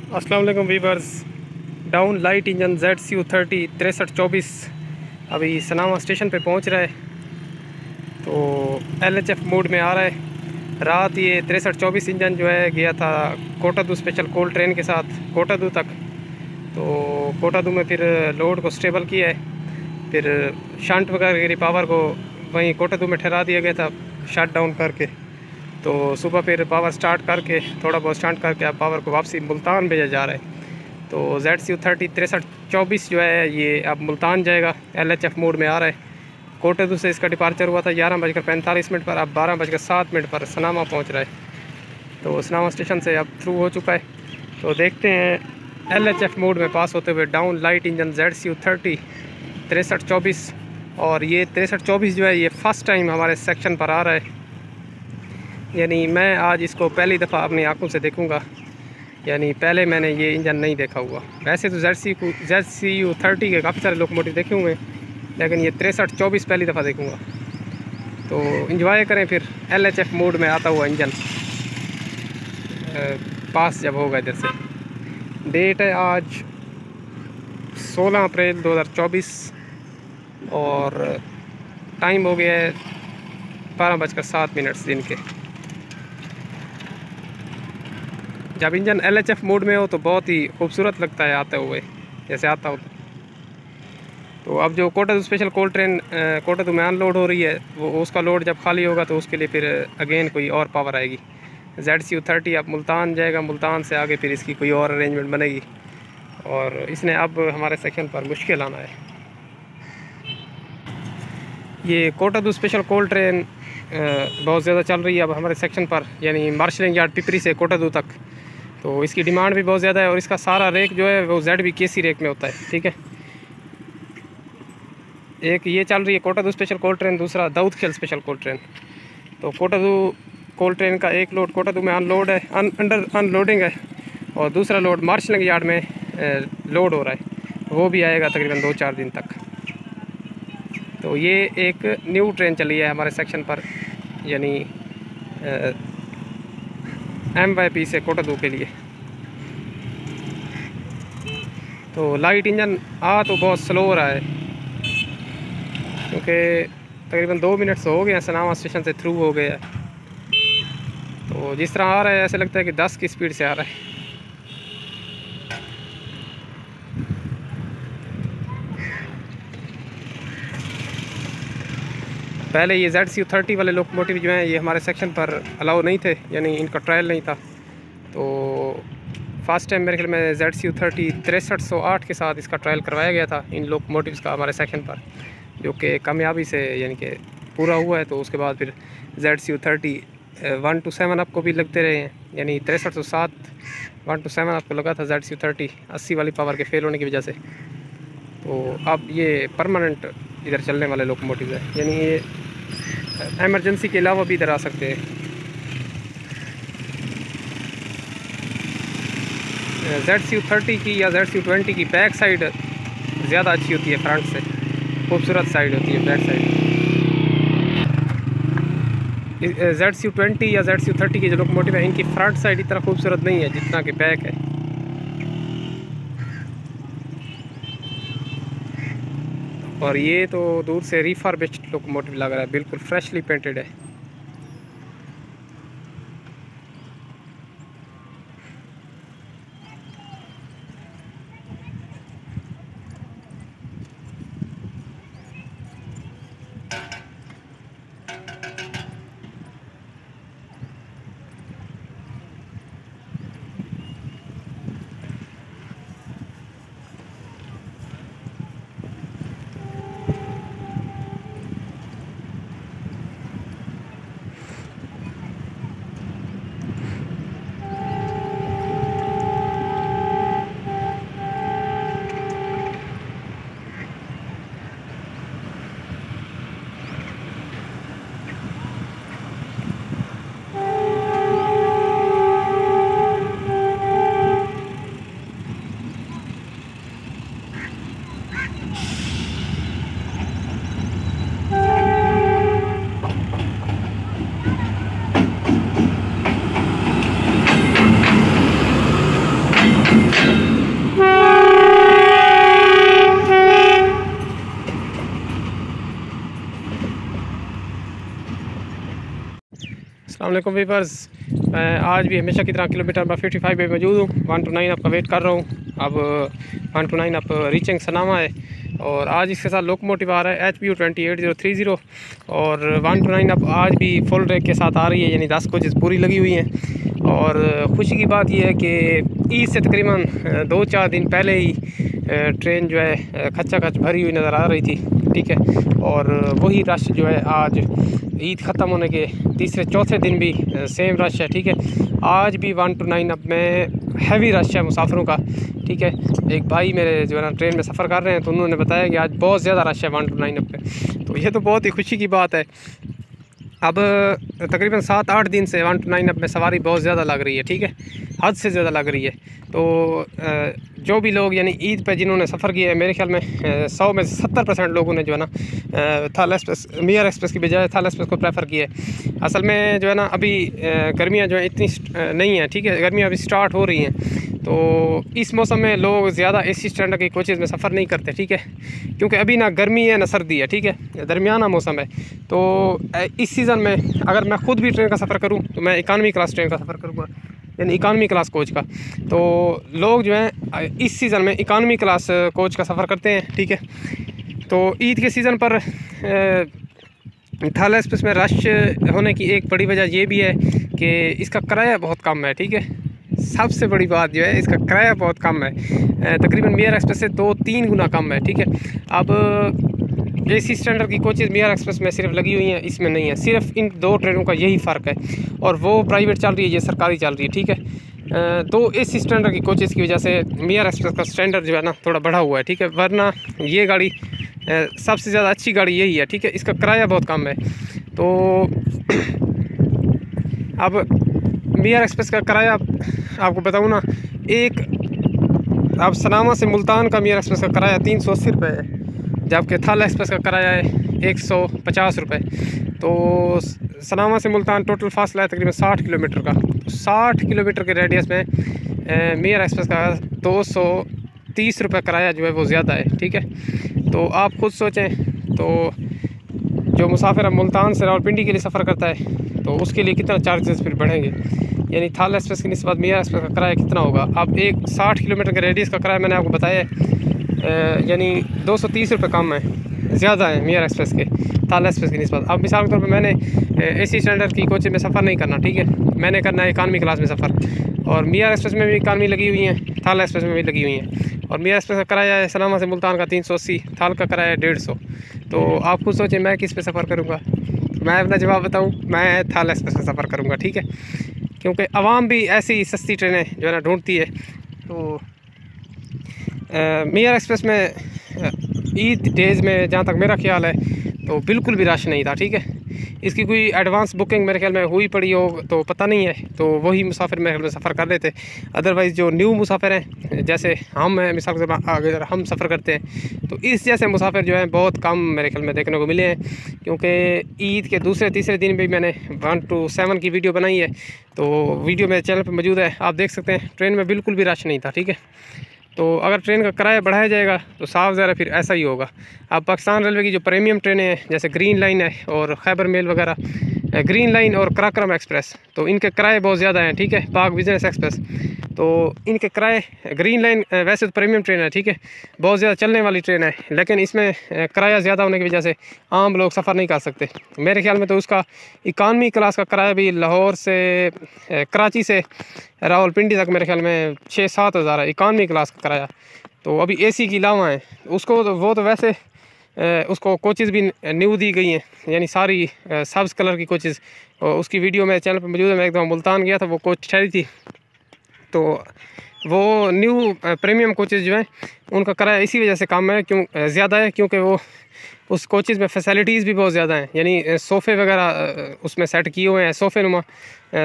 अस्सलाम वालेकुम viewers. Down light engine ZCU30 6324 अभी सनामा स्टेशन पे पहुंच रहा है, तो LHF मोड में आ रहा है। रात ये 6324 इंजन जो है गया था कोटादू स्पेशल कोल ट्रेन के साथ कोटादू तक। तो कोटादू में फिर लोड को स्टेबल किया है, फिर शंट वगैरह पावर को वहीं कोटादू में ठहरा दिया गया था शट डाउन करके। तो सुबह फिर पावर स्टार्ट करके थोड़ा बहुत स्टार्ट करके अब पावर को वापसी मुल्तान भेजा जा रहा है। तो ZCU30 6324 जो है ये अब मुल्तान जाएगा, LHF मोड में आ रहा है। कोटादू से इसका डिपार्चर हुआ था 11:45 पर, अब 12:07 पर सनामा पहुंच रहा है। तो सनामा स्टेशन से अब थ्रू हो चुका है। तो देखते हैं LHF मोड में पास होते हुए डाउन लाइट इंजन ZCU30 6324। और ये 6324 जो है ये फ़र्स्ट टाइम हमारे सेक्शन पर आ रहा है, यानी मैं आज इसको पहली दफ़ा अपनी आंखों से देखूंगा, यानी पहले मैंने ये इंजन नहीं देखा हुआ। वैसे तो ZCU30 के काफ़ी सारे लोकोमोटिव देखे हुए हैं, लेकिन ये 6324 पहली दफ़ा देखूंगा। तो इंजॉय करें फिर LHF मोड में आता हुआ इंजन पास जब होगा इधर से। डेट है आज 16 अप्रैल 2024 और टाइम हो गया है 12:07 दिन के। जब इंजन LHF मोड में हो तो बहुत ही खूबसूरत लगता है आते हुए, जैसे आता हो। तो अब जो कोटादू स्पेशल कोल ट्रेन कोटादू में अनलोड हो रही है, वो उसका लोड जब खाली होगा तो उसके लिए फिर अगेन कोई और पावर आएगी। ZCU30 अब मुल्तान जाएगा, मुल्तान से आगे फिर इसकी कोई और अरेंजमेंट बनेगी। और इसने अब हमारे सेक्शन पर मुश्किल आना है। ये कोटादू स्पेशल कोल ट्रेन बहुत ज़्यादा चल रही है अब हमारे सेक्शन पर, यानी मार्शलिंग यार्ड पिपरी से कोटादू तक। तो इसकी डिमांड भी बहुत ज़्यादा है और इसका सारा रेक जो है वो ZBKC रेक में होता है। ठीक है, एक ये चल रही है कोटादू स्पेशल कोल ट्रेन, दूसरा दाऊद खेल स्पेशल कोल ट्रेन। तो कोटादू कोल ट्रेन का एक लोड कोटादू में अनलोड है, अंडर अनलोडिंग है, और दूसरा लोड मार्शलिंग यार्ड में लोड हो रहा है। वो भी आएगा तकरीबन 2-4 दिन तक। तो ये एक न्यू ट्रेन चली है हमारे सेक्शन पर, यानी MYP से कोटादू के लिए। तो लाइट इंजन आ तो बहुत स्लो हो रहा है, क्योंकि तकरीबन 2 मिनट से हो गए हैं, सनामा स्टेशन से थ्रू हो गया है। तो जिस तरह आ रहा है ऐसे लगता है कि 10 की स्पीड से आ रहा है। पहले ये ZCU30 वाले लोकोमोटिव जो हैं ये हमारे सेक्शन पर अलाउ नहीं थे, यानी इनका ट्रायल नहीं था। तो फर्स्ट टाइम मेरे ख्याल में ZCU30 6308 के साथ इसका ट्रायल करवाया गया था इन लोकोमोटिव्स का हमारे सेक्शन पर, जो कि कामयाबी से यानी कि पूरा हुआ है। तो उसके बाद फिर ZCU30 1 to 7 अप को भी लगते रहे हैं, यानी 6307 1 to 7 अप को लगा था ZCU30 80 वाली पावर के फेल होने की वजह से। तो अब ये परमानेंट इधर चलने वाले लोकोमोटिव है, यानी ये एमरजेंसी के अलावा भी इधर आ सकते हैं। ZCU30 की या ZCU20 की बैक साइड ज़्यादा अच्छी होती है, फ्रंट से खूबसूरत साइड होती है बैक साइड। ZCU20 या ZCU30 की जो लोकोमोटिव है इनकी फ्रंट साइड इतना खूबसूरत नहीं है जितना कि बैक है। और ये तो दूर से रिफर्बिश्ड लोकोमोटिव लग रहा है, बिल्कुल फ्रेशली पेंटेड है। अस्सलाम वालेकुम व्यूअर्स। मैं आज भी हमेशा की तरह किलोमीटर नंबर 55 पे मौजूद हूँ। 1 to 9 आपका वेट कर रहा हूँ। अब 1 to 9 आप रीचिंग सनामा है और आज इसके साथ लोकोमोटिव आ रहा है HPU 28030 और 1 to 9 अब आज भी फुल रेक के साथ आ रही है, यानी 10 कोचेज़ पूरी लगी हुई हैं। और खुशी की बात यह है कि ईद से तकरीबन 2-4 दिन पहले ही ट्रेन जो है खच्चा खच भरी हुई नज़र आ रही थी, ठीक है। और वही रश जो है आज ईद ख़त्म होने के तीसरे चौथे दिन भी सेम रश है, ठीक है। आज भी 1 to 9 अब में हैवी रश है मुसाफिरों का, ठीक है। एक भाई मेरे जो है ना ट्रेन में सफ़र कर रहे हैं तो उन्होंने बताया कि आज बहुत ज़्यादा रश है 1 to 9 अब पे, तो ये तो बहुत ही खुशी की बात है। अब तकरीबन 7-8 दिन से 1 to 9 अब में सवारी बहुत ज़्यादा लग रही है, ठीक है, हद से ज़्यादा लग रही है। तो जो भी लोग यानी ईद पे जिन्होंने सफ़र किया है, मेरे ख्याल में 100 में 70% लोगों ने जो है ना थाल एक्सप्रेस मियार एक्सप्रेस की बजाय थाल एक्सप्रेस को प्रेफर किया है। असल में जो है ना अभी गर्मियाँ जो है इतनी नहीं हैं, ठीक है, गर्मियाँ अभी स्टार्ट हो रही हैं, तो इस मौसम में लोग ज़्यादा AC स्टैंडर्ड की कोचेज़ में सफ़र नहीं करते, ठीक है, क्योंकि अभी ना गर्मी है ना सर्दी है, ठीक है, दरमियाना मौसम है। तो इस सीज़न में अगर मैं ख़ुद भी ट्रेन का सफ़र करूँ तो मैं इकानमी क्लास ट्रेन का सफ़र करूँगा, यानी इकानमी क्लास कोच का। तो लोग जो हैं इस सीज़न में इकानमी क्लास कोच का सफ़र करते हैं, ठीक है। तो ईद के सीज़न पर थाला एक्सप्रेस में रश होने की एक बड़ी वजह यह भी है कि इसका किराया बहुत कम है, ठीक है। सबसे बड़ी बात जो है इसका किराया बहुत कम है, तकरीबन मियार एक्सप्रेस से 2-3 गुना कम है, ठीक है। अब AC स्टैंडर्ड की कोचेज़ मियार एक्सप्रेस में सिर्फ लगी हुई हैं, इसमें नहीं है। सिर्फ इन 2 ट्रेनों का यही फ़र्क है, और वो प्राइवेट चल रही है, ये सरकारी चल रही है, ठीक है। तो AC स्टैंडर्ड की कोचेज़ की वजह से मियार एक्सप्रेस का स्टैंडर्ड जो है ना थोड़ा बढ़ा हुआ है, ठीक है। वरना ये गाड़ी सबसे ज़्यादा अच्छी गाड़ी यही है, ठीक है, इसका किराया बहुत कम है। तो अब मियार एक्सप्रेस का किराया आपको बताऊँ ना, एक अब सनामा से मुल्तान का मियार एक्सप्रेस का किराया 380 रुपये है, जबकि थाला एक्सप्रेस का किराया है 150 रुपये। तो सनामा से मुल्तान टोटल फासला है तकरीबन 60 किलोमीटर का। तो 60 किलोमीटर के रेडियस में मियार एक्सप्रेस का 230 रुपये किराया जो है वो ज़्यादा है, ठीक है। तो आप खुद सोचें, तो जो मुसाफिर अब मुल्तान से रावलपिंडी के लिए सफ़र करता है तो उसके लिए कितना चार्जेस फिर बढ़ेंगे, यानी थाला एक्सप्रेस की निस्बत मियार एक्सप्रेस का किराया कितना होगा। अब एक 60 किलोमीटर के रेडियस का किराया मैंने आपको बताया है, यानी 230 रुपये कम है, ज़्यादा है मियार एक्सप्रेस के थाला एक्सप्रेस की निस्बत। अब मिसाल के तौर पर मैंने AC स्टैंडर्ड की कोच में सफ़र नहीं करना, ठीक है, मैंने करना है इकानमी क्लास में सफ़र, और मियार एक्सप्रेस में भी इकानमी लगी हुई हैं, थाला एक्सप्रेस में भी लगी हुई हैं। और मियार एक्सप्रेस का किराया है सनामा से मुल्तान का 380, थाल का किराया है 150। तो आप खुद सोचें मैं किस पे सफ़र करूँगा। मैं अपना जवाब बताऊँ, मैं थाला एक्सप्रेस में सफ़र करूँगा, ठीक है, क्योंकि आवाम भी ऐसी सस्ती ट्रेनें जो है ना ढूंढती है। तो मियार एक्सप्रेस में ईद डेज़ में जहाँ तक मेरा ख्याल है तो बिल्कुल भी रश नहीं था, ठीक है। इसकी कोई एडवांस बुकिंग मेरे ख्याल में हुई पड़ी हो तो पता नहीं है, तो वही मुसाफिर मेरे ख्याल में सफ़र कर लेते। अदरवाइज़ जो न्यू मुसाफिर हैं, जैसे हम हैं, मिसाल के तौर पर अगर हम सफ़र करते हैं तो इस जैसे मुसाफिर जो हैं बहुत कम मेरे ख्याल में देखने को मिले हैं, क्योंकि ईद के दूसरे-तीसरे दिन भी मैंने 1 to 7 की वीडियो बनाई है, तो वीडियो मेरे चैनल पर मौजूद है, आप देख सकते हैं। ट्रेन में बिल्कुल भी रश नहीं था, ठीक है। तो अगर ट्रेन का किराया बढ़ाया जाएगा तो साफ ज़रा फिर ऐसा ही होगा। अब पाकिस्तान रेलवे की जो प्रीमियम ट्रेनें हैं, जैसे ग्रीन लाइन है और खैबर मेल वगैरह, ग्रीन लाइन और कराक्रम एक्सप्रेस, तो इनके किराए बहुत ज़्यादा हैं, ठीक है। पाक बिजनेस एक्सप्रेस, तो इनके किराए, ग्रीन लाइन वैसे तो प्रीमियम ट्रेन है, ठीक है, बहुत ज़्यादा चलने वाली ट्रेन है, लेकिन इसमें किराया ज़्यादा होने की वजह से आम लोग सफ़र नहीं कर सकते। मेरे ख्याल में तो उसका इकानमी क्लास का किराया भी लाहौर से कराची से रावलपिंडी तक मेरे ख्याल में 6-7 हज़ार है इकानमी क्लास का किराया। तो अभी AC की लावा है उसको, तो वो तो वैसे उसको कोचेज़ भी न्यू दी गई हैं, यानी सारी सब्ज़ कलर की कोचेज़। उसकी वीडियो मेरे चैनल पर मौजूद है, मैं एकदम मुल्तान गया था, वो कोच ठहरी थी, तो वो न्यू प्रीमियम कोचेज़ जो हैं उनका किराया इसी वजह से कम है, क्यों ज़्यादा है, क्योंकि वो उस कोचेज़ में फैसिलिटीज़ भी बहुत ज़्यादा हैं, यानी सोफ़े वगैरह उसमें सेट किए हुए हैं, सोफ़े नुमा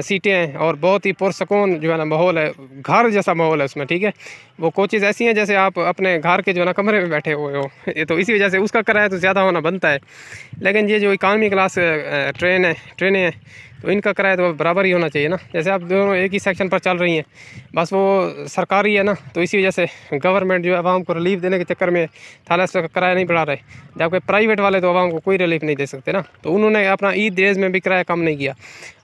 सीटें हैं, और बहुत ही पुरसकून जो है ना माहौल है, घर जैसा माहौल है उसमें, ठीक है। वो कोचेज़ ऐसी हैं जैसे आप अपने घर के जो है ना कमरे में बैठे हुए हो, तो इसी वजह से उसका किराया तो ज़्यादा होना बनता है। लेकिन ये जो इकानमी क्लास ट्रेनें हैं तो इनका किराया तो बराबर ही होना चाहिए ना। जैसे आप दोनों एक ही सेक्शन पर चल रही हैं, बस वो सरकारी है ना, तो इसी वजह से गवर्नमेंट जो है आवाम को रिलीफ देने के चक्कर में थाला एक्सप्रेस का किराया नहीं बढ़ा रहे, जबकि प्राइवेट वाले तो आवाम को कोई रिलीफ नहीं दे सकते ना। तो उन्होंने अपना ईद डेज में भी किराया कम नहीं किया।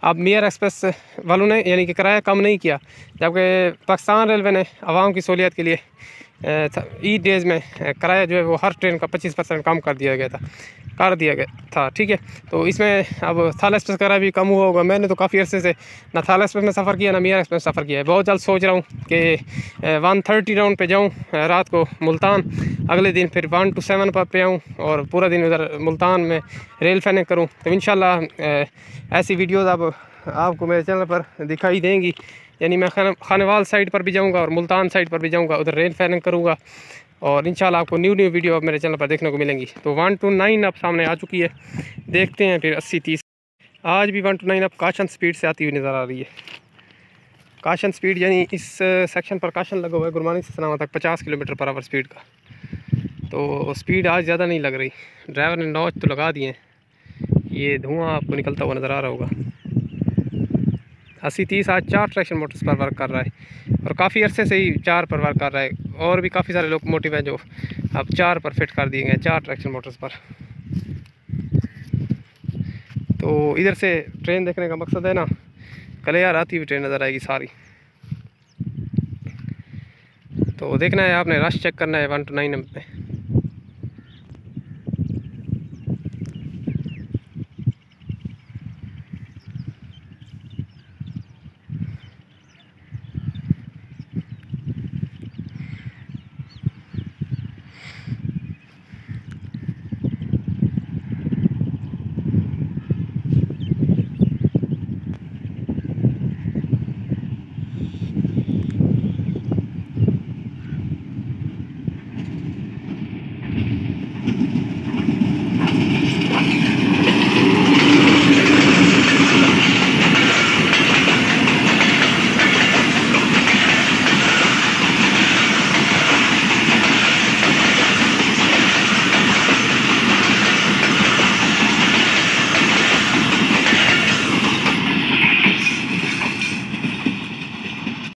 अब मेयर एक्सप्रेस वालों ने यानी कि किराया कम नहीं किया, जबकि पाकिस्तान रेलवे ने आवाम की सहूलियत के लिए ईद डेज में किराया जो है वो हर ट्रेन का 25% कम कर दिया गया था। ठीक है, तो इसमें अब थाला एक्सप्रेस का किराया भी कम हुआ होगा। मैंने तो काफ़ी अर्से से ना थाला एक्सप्रेस में सफ़र किया ना मेयर एक्सप्रेस सफ़र किया है। बहुत जल्द सोच रहा हूँ कि 1:30 राउंड पे जाऊँ रात को मुल्तान, अगले दिन फिर 1 to 7 पर पे आऊँ और पूरा दिन उधर मुल्तान में रेल फैनिंग करूँ। तो इंशाल्लाह ऐसी वीडियोज़ अब आपको मेरे चैनल पर दिखाई देंगी। यानी मैं खानेवाल साइड पर भी जाऊंगा और मुल्तान साइड पर भी जाऊंगा, उधर रेल फैनिंग करूंगा और इंशाल्लाह आपको न्यू वीडियो अब मेरे चैनल पर देखने को मिलेंगी। तो 1 to 9 अब सामने आ चुकी है, देखते हैं फिर 80-30। आज भी 1 to 9 अब काशन स्पीड से आती हुई नज़र आ रही है। काशन स्पीड यानी इस सेक्शन पर काशन लगा हुआ है गुरमानी से सनामा तक 50 km/h स्पीड का। तो स्पीड आज ज़्यादा नहीं लग रही। ड्राइवर ने नॉच तो लगा दिए हैं, ये धुआँ आपको निकलता हुआ नज़र आ रहा होगा। 80-30 आज 4 ट्रैक्शन मोटर्स पर वर्क कर रहा है और काफ़ी अरसे से ही 4 पर वर्क कर रहा है। और भी काफ़ी सारे लोकोमोटिव हैं जो अब 4 पर फिट कर दिए गए, 4 ट्रैक्शन मोटर्स पर। तो इधर से ट्रेन देखने का मकसद है ना, कलेयार आती हुई ट्रेन नज़र आएगी सारी। तो देखना है आपने, रश चेक करना है 1 to 9 में।